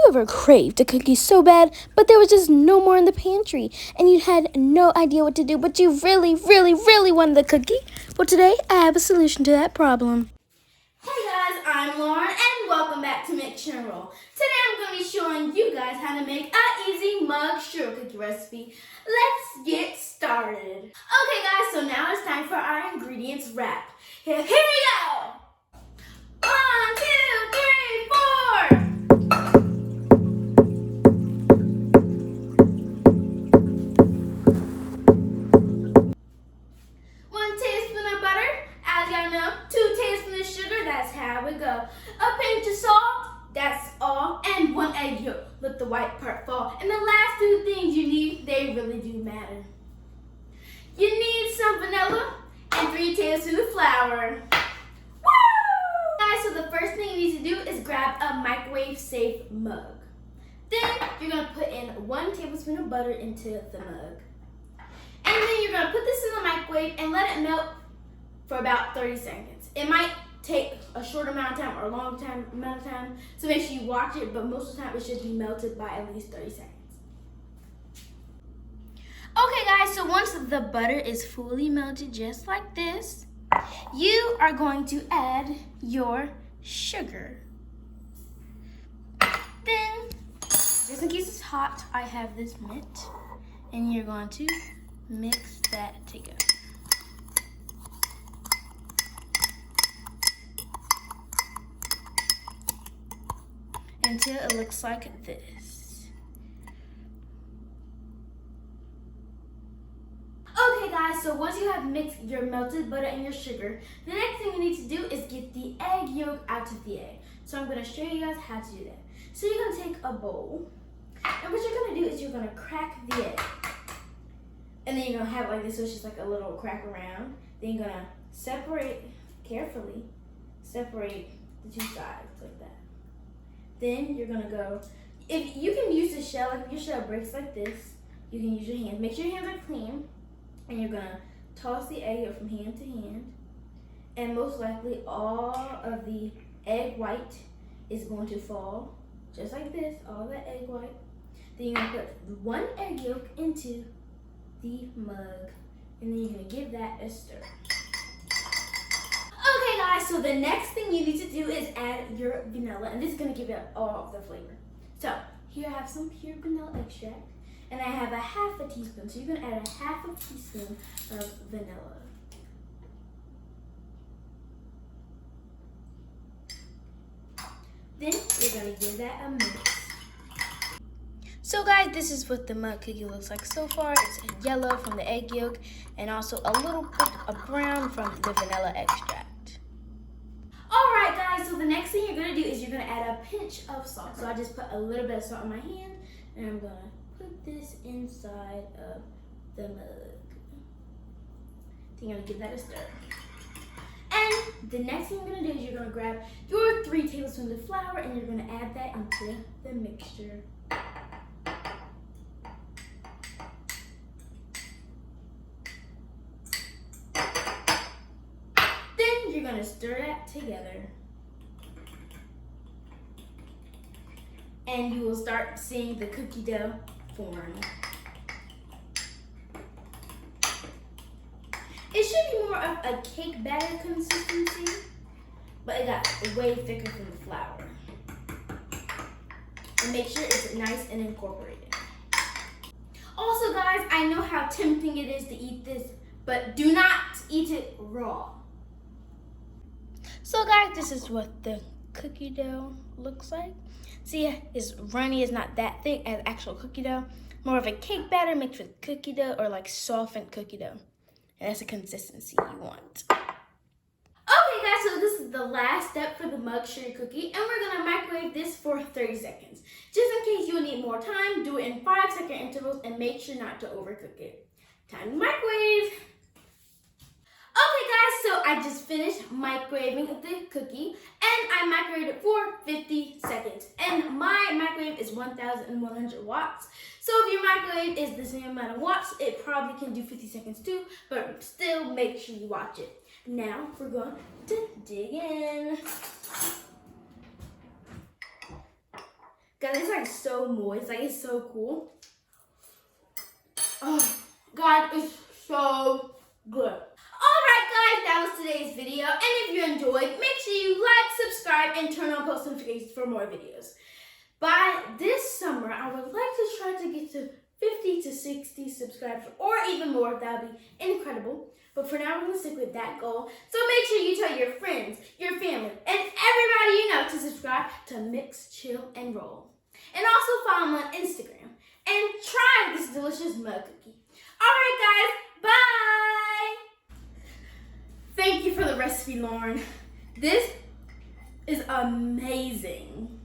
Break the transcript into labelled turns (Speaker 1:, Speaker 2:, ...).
Speaker 1: ever craved a cookie so bad, but there was just no more in the pantry, and you had no idea what to do, but you really, really, really wanted the cookie? Well, today I have a solution to that problem.
Speaker 2: Hey guys, I'm Lauren, and welcome back to Mix and Roll. Today I'm going to be showing you guys how to make an easy mug sugar cookie recipe. Let's get started. Okay guys, so now it's time for our ingredients wrap. Here we go! 1, 2, 3, 4! 1 tablespoon of butter, as y'all know, 2 tablespoons of sugar, that's how we go. A pinch of salt, that's all, and 1 egg yolk, let the white part fall. And the last 2 things you need, they really do matter. You need some vanilla and 3 tablespoons of flour. Woo! Guys, so the first thing you need to do is grab a microwave-safe mug. Then you're going to put in 1 tablespoon of butter into the mug. And then you're going to put this in the microwave and let it melt for about 30 seconds. It might take a short amount of time or a long amount of time, so make sure you watch it, but most of the time it should be melted by at least 30 seconds. Okay guys, so once the butter is fully melted just like this, you are going to add your sugar. Then, just in case it's hot, I have this mitt, and you're going to mix that together. Until it looks like this. Okay guys, so once you have mixed your melted butter and your sugar, the next thing you need to do is get the egg yolk out of the egg. So I'm going to show you guys how to do that. So you're going to take a bowl, and what you're going to do is you're going to crack the egg. And then you're going to have it like this, so it's just like a little crack around. Then you're going to carefully separate the 2 sides like that. Then you're going to go, if you can use the shell, like if your shell breaks like this, you can use your hands. Make sure your hands are clean. And you're going to toss the egg yolk from hand to hand. And most likely all of the egg white is going to fall, just like this, all the egg white. Then you're going to put 1 egg yolk into the mug, and then you're going to give that a stir. Okay guys, so the next thing you need to do is add your vanilla, and this is going to give it all of the flavor. So here I have some pure vanilla extract, and I have a ½ a teaspoon, so you're going to add a ½ teaspoon of vanilla. Then you're going to give that a mix. So guys, this is what the mug cookie looks like so far. It's yellow from the egg yolk and also a little bit of brown from the vanilla extract. Alright guys, so the next thing you're going to do is you're going to add a pinch of salt. So I just put a little bit of salt in my hand, and I'm going to put this inside of the mug. Then you're going to give that a stir. And the next thing you're going to do is you're going to grab your 3 tablespoons of flour, and you're going to add that into the mixture. You're going to stir that together, and you will start seeing the cookie dough form. It should be more of a cake batter consistency, but it got way thicker from the flour. And make sure it's nice and incorporated. Also guys, I know how tempting it is to eat this, but do not eat it raw. So guys, this is what the cookie dough looks like. See, it's runny, it's not that thick as actual cookie dough. More of a cake batter mixed with cookie dough, or like softened cookie dough. And that's the consistency you want. Okay guys, so this is the last step for the mug sugar cookie, and we're gonna microwave this for 30 seconds. Just in case you'll need more time, do it in 5-second intervals and make sure not to overcook it. Time to microwave. Okay guys, so I just finished microwaving the cookie, and I microwaved it for 50 seconds. And my microwave is 1,100 watts. So if your microwave is the same amount of watts, it probably can do 50 seconds too, but still make sure you watch it. Now we're going to dig in. Guys, it's like so moist. Like, it's so cool. Oh, God, it's so good. Alright guys, that was today's video. And if you enjoyed, make sure you like, subscribe, and turn on post notifications for more videos. By this summer, I would like to try to get to 50 to 60 subscribers or even more. That would be incredible. But for now, we're going to stick with that goal. So make sure you tell your friends, your family, and everybody you know to subscribe to Mix, Chill, and Roll. And also follow me on Instagram. And try this delicious mug cookie. Alright guys, bye! Thank you for the recipe, Lauren. This is amazing.